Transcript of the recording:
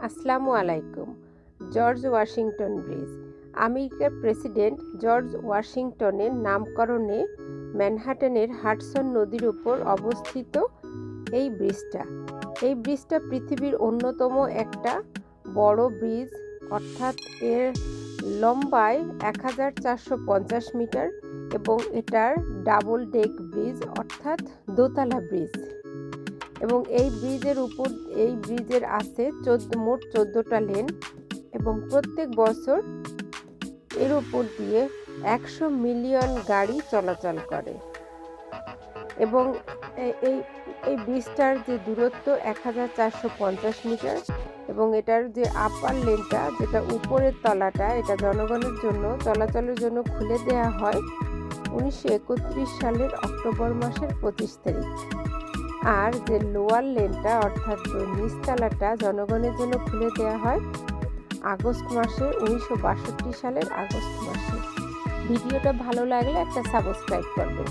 আসসালামু আলাইকুম। George Washington bridge. আমেরিকার প্রেসিডেন্ট জর্জ ওয়াশিংটনের নামকরণে ম্যানহাটনের হাডসন নদীর উপর অবস্থিত এই ব্রিজটা পৃথিবীর অন্যতম একটা বড় ব্রিজ, অর্থাৎ এর লম্বায় 1450 মিটার এবং এটার ডাবল ডেক ব্রিজ, অর্থাৎ দোতলা ব্রিজ। এবং এই ব্রিজের আছে মোট 14টা লেন এবং প্রত্যেক বছর এর উপর দিয়ে 100 মিলিয়ন গাড়ি চলাচল করে। এবং এই ব্রিজটার যে দূরত্ব 1450 মিটার এবং এটার যে আপার লেনটা, যেটা উপরের তলাটা, এটা জনগণের জন্য চলাচলের জন্য খুলে দেওয়া হয় 1931 সালের অক্টোবর মাসের 25 তারিখ। আর যে লোয়ার লেনটা, অর্থাৎ নিচতলাটা, জনগণের জন্য খুলে দেওয়া হয় আগস্ট মাসে, 1962 সালের আগস্ট মাসে। ভিডিওটা ভালো লাগলে একটা সাবস্ক্রাইব করবেন।